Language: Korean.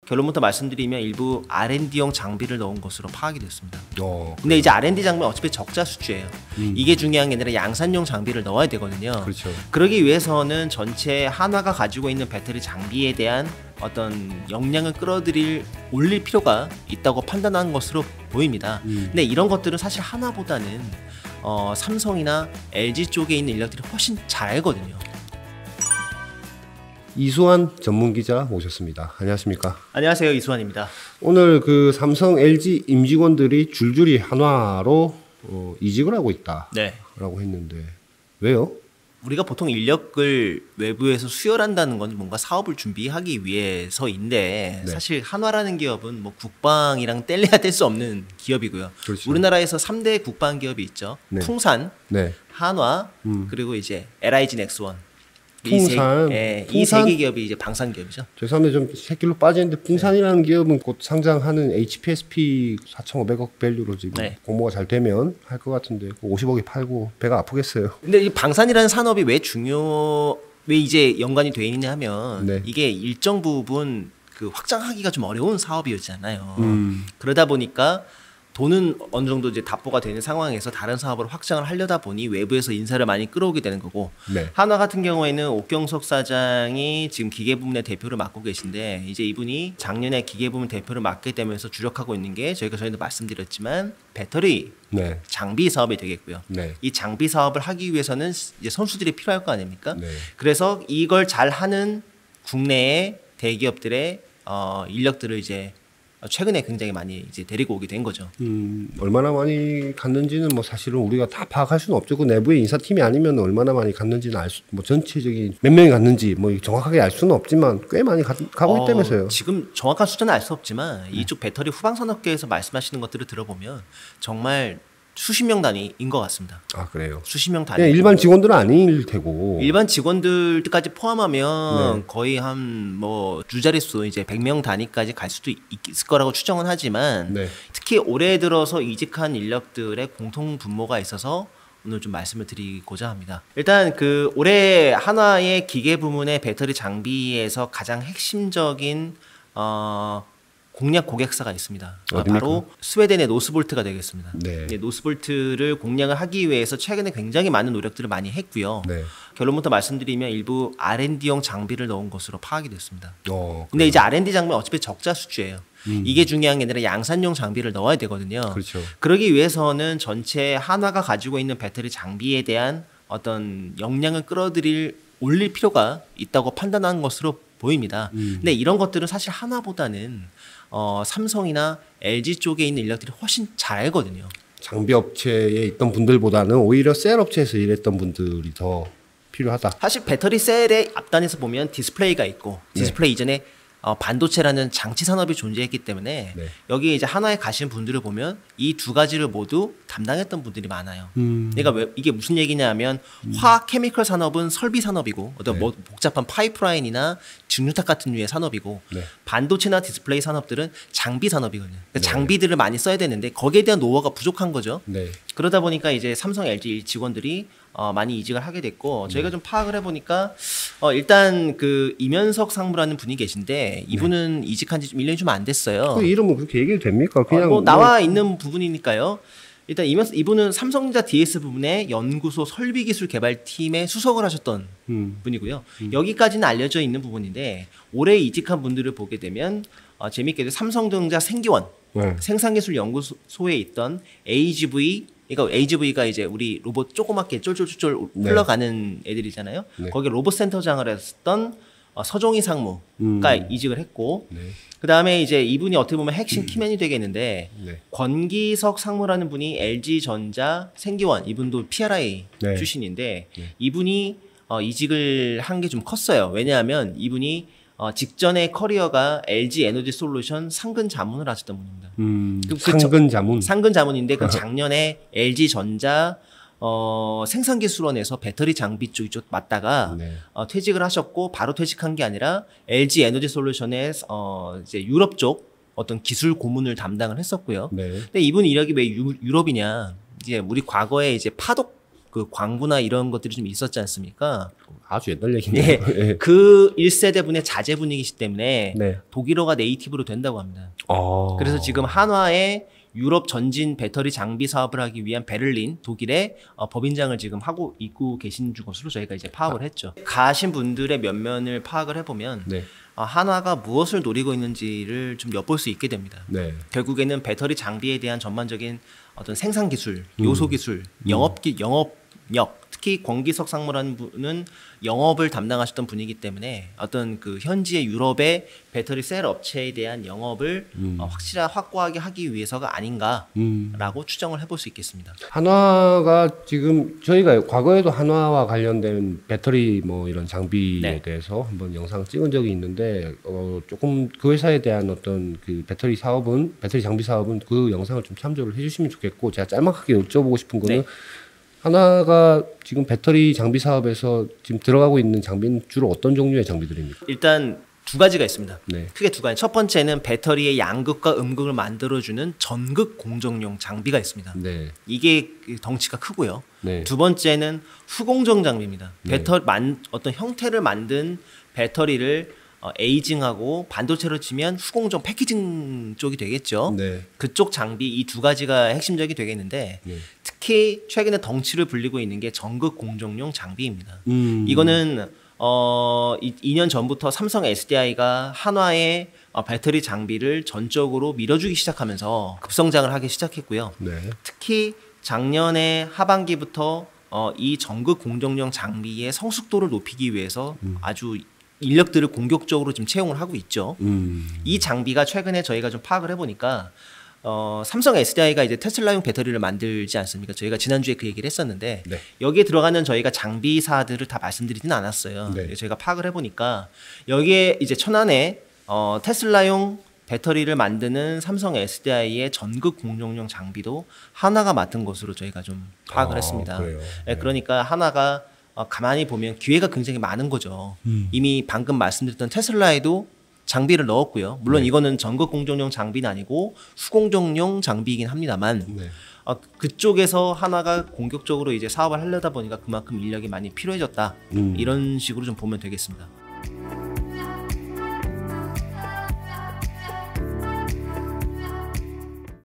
결론부터 말씀드리면 일부 R&D용 장비를 넣은 것으로 파악이 됐습니다. 근데 이제 R&D 장비는 어차피 적자 수주예요. 이게 중요한 게 아니라 양산용 장비를 넣어야 되거든요. 그렇죠. 그러기 위해서는 전체 한화가 가지고 있는 배터리 장비에 대한 어떤 역량을 올릴 필요가 있다고 판단한 것으로 보입니다. 근데 이런 것들은 사실 한화보다는 삼성이나 LG 쪽에 있는 인력들이 훨씬 잘 알거든요. 이수환 전문기자 모셨습니다. 안녕하십니까? 안녕하세요, 이수환입니다. 오늘 그 삼성, LG 임직원들이 줄줄이 한화로 이직을 하고 있다라고 네. 했는데 왜요? 우리가 보통 인력을 외부에서 수혈한다는 건 뭔가 사업을 준비하기 위해서인데 네. 사실 한화라는 기업은 뭐 국방이랑 뗄래야 뗄 수 없는 기업이고요. 그렇죠. 우리나라에서 3대 국방 기업이 있죠. 네. 풍산, 네. 한화, 그리고 이제 LIG 넥스원. 풍산. 이 세 개 기업이 이제 방산 기업이죠. 죄송한데 좀 새길로 빠지는데 풍산이라는 기업은 곧 상장하는 HPSP 4,500억 밸류로 지금 공모가 잘 되면 할 것 같은데 50억이 팔고 배가 아프겠어요. 근데 이 방산이라는 산업이 왜 이제 연관이 돼 있냐 하면 이게 일정 부분 그 확장하기가 좀 어려운 사업이었잖아요. 그러다 보니까 돈은 어느 정도 이제 답보가 되는 상황에서 다른 사업으로 확장을 하려다 보니 외부에서 인사를 많이 끌어오게 되는 거고 한화 같은 경우에는 옥경석 사장이 지금 기계부문의 대표를 맡고 계신데 이제 이분이 작년에 기계부문 대표를 맡게 되면서 주력하고 있는 게 저희가 전에도 말씀드렸지만 배터리 장비 사업이 되겠고요. 이 장비 사업을 하기 위해서는 이제 선수들이 필요할 거 아닙니까? 그래서 이걸 잘하는 국내의 대기업들의 인력들을 이제 최근에 굉장히 많이 이제 데리고 오게 된 거죠. 얼마나 많이 갔는지는 뭐 사실은 우리가 다 파악할 수는 없죠. 그 내부의 인사팀이 아니면 얼마나 많이 갔는지는 뭐 전체적인 몇 명이 갔는지 뭐 정확하게 알 수는 없지만 꽤 많이 가고 있다면서요. 지금 정확한 숫자는 알 수 없지만 이쪽 배터리 후방 산업계에서 말씀하시는 것들을 들어보면 정말 수십 명 단위인 것 같습니다. 아, 그래요? 수십 명 단위. 일반 직원들은 아닐 테고. 일반 직원들까지 포함하면 거의 한 뭐 주자릿수 이제 100명 단위까지 갈 수도 있을 거라고 추정은 하지만 특히 올해 들어서 이직한 인력들의 공통 분모가 있어서 오늘 좀 말씀을 드리고자 합니다. 일단 그 올해 한화의 기계 부문의 배터리 장비에서 가장 핵심적인 공략 고객사가 있습니다. 바로 스웨덴의 노스볼트가 되겠습니다. 노스볼트를 공략을 하기 위해서 최근에 굉장히 많은 노력들을 많이 했고요. 결론부터 말씀드리면 일부 R&D용 장비를 넣은 것으로 파악이 됐습니다. 근데 이제 R&D 장비는 어차피 적자 수주예요. 이게 중요한 게 아니라 양산용 장비를 넣어야 되거든요. 그렇죠. 그러기 위해서는 전체 한화가 가지고 있는 배터리 장비에 대한 어떤 역량을 올릴 필요가 있다고 판단한 것으로 보입니다. 근데 이런 것들은 사실 한화보다는 삼성이나 LG 쪽에 있는 인력들이 훨씬 잘 알거든요. 장비 업체에 있던 분들보다는 오히려 셀 업체에서 일했던 분들이 더 필요하다. 사실 배터리 셀의 앞단에서 보면 디스플레이가 있고 디스플레이 이전에 반도체라는 장치 산업이 존재했기 때문에 여기에 이제 한화에 가신 분들을 보면 이 두 가지를 모두 담당했던 분들이 많아요. 그러니까 이게 무슨 얘기냐면 화학 케미컬 산업은 설비 산업이고 어떤 뭐 복잡한 파이프라인이나 증류탑 같은 류의 산업이고 반도체나 디스플레이 산업들은 장비 산업이거든요. 그러니까 장비들을 많이 써야 되는데 거기에 대한 노하우가 부족한 거죠. 그러다 보니까 이제 삼성, LG 직원들이 많이 이직을 하게 됐고 저희가 좀 파악을 해보니까 일단 그 이면석 상무라는 분이 계신데 이분은 이직한 지 좀 1년이 좀 안 됐어요. 그 이름은 그렇게 얘기해도 됩니까? 그냥 뭐 나와 있는 부분이니까요. 일단 이분은 삼성전자 DS 부분의 연구소 설비기술 개발팀에 수석을 하셨던 분이고요. 여기까지는 알려져 있는 부분인데 올해 이직한 분들을 보게 되면 재밌게도 삼성전자 생기원 생산기술연구소에 있던 그러니까 AGV가 이제 우리 로봇 조그맣게 쫄쫄쫄 흘러가는 애들이잖아요. 거기 로봇 센터장을 했던 서종희 상무가 이직을 했고 그 다음에 이제 이분이 어떻게 보면 핵심 키맨이 되겠는데 권기석 상무라는 분이 LG전자 생기원 이분도 PRI 출신인데 이분이 이직을 한 게 좀 컸어요. 왜냐하면 이분이 직전의 커리어가 LG 에너지 솔루션 상근 자문을 하셨던 분입니다. 상근 자문? 상근 자문인데 그 작년에 LG전자 생산기술원에서 배터리 장비 쪽 맡다가 퇴직을 하셨고 바로 퇴직한 게 아니라 LG 에너지 솔루션의 이제 유럽 쪽 어떤 기술 고문을 담당을 했었고요. 근데 이분 이력이 왜 유럽이냐? 이제 우리 과거에 이제 파독 그 광부나 이런 것들이 좀 있었지 않습니까? 아주 옛날 얘기네요. 네. 그 1세대분의 자제 분위기이기 때문에 네. 독일어가 네이티브로 된다고 합니다. 아. 그래서 지금 한화의 유럽 전진 배터리 장비 사업을 하기 위한 베를린, 독일의 법인장을 지금 하고 있고 계신 것으로 저희가 이제 파악을 했죠. 가신 분들의 면면을 파악을 해보면 네. 한화가 무엇을 노리고 있는지를 좀 엿볼 수 있게 됩니다. 네. 결국에는 배터리 장비에 대한 전반적인 어떤 생산 기술, 요소 기술, 영업력, 특히 권기석 상무라는 분은 영업을 담당하셨던 분이기 때문에 어떤 그 현지의 유럽의 배터리 셀 업체에 대한 영업을 확고하게 하기 위해서가 아닌가라고 추정을 해볼 수 있겠습니다. 한화가 지금 저희가 과거에도 한화와 관련된 배터리 뭐 이런 장비에 네. 대해서 한번 영상을 찍은 적이 있는데 조금 그 회사에 대한 어떤 그 배터리 장비 사업은 그 영상을 좀 참조를 해주시면 좋겠고, 제가 짤막하게 여쭤보고 싶은 거는 네. 한화가 지금 배터리 장비 사업에서 지금 들어가고 있는 장비는 주로 어떤 종류의 장비들입니까? 일단 두 가지가 있습니다. 네. 크게 두 가지. 첫 번째는 배터리의 양극과 음극을 만들어주는 전극 공정용 장비가 있습니다. 네. 이게 덩치가 크고요. 네. 두 번째는 후공정 장비입니다. 네. 어떤 형태를 만든 배터리를 에이징하고 반도체로 치면 후공정 패키징 쪽이 되겠죠. 네. 그쪽 장비 이 두 가지가 핵심적이 되겠는데 네. 특히 최근에 덩치를 불리고 있는 게 전극 공정용 장비입니다. 음. 이거는 2년 전부터 삼성 SDI가 한화의 배터리 장비를 전적으로 밀어주기 시작하면서 급성장을 하기 시작했고요. 네. 특히 작년에 하반기부터 이 전극 공정용 장비의 성숙도를 높이기 위해서 아주 인력들을 공격적으로 지금 채용을 하고 있죠. 이 장비가 최근에 저희가 좀 파악을 해보니까 삼성 SDI가 이제 테슬라용 배터리를 만들지 않습니까? 저희가 지난주에 그 얘기를 했었는데 네. 여기에 들어가는 저희가 장비사들을 다 말씀드리지는 않았어요. 네. 저희가 파악을 해보니까 여기에 이제 천안에 테슬라용 배터리를 만드는 삼성 SDI의 전극 공정용 장비도 한화가 맡은 것으로 저희가 좀 파악을 했습니다. 그래요? 네. 그러니까 한화가 가만히 보면 기회가 굉장히 많은 거죠. 이미 방금 말씀드렸던 테슬라에도 장비를 넣었고요. 물론 이거는 전극 공정용 장비는 아니고 수공정용 장비이긴 합니다만 네. 그쪽에서 한화가 공격적으로 이제 사업을 하려다 보니까 그만큼 인력이 많이 필요해졌다. 이런 식으로 좀 보면 되겠습니다.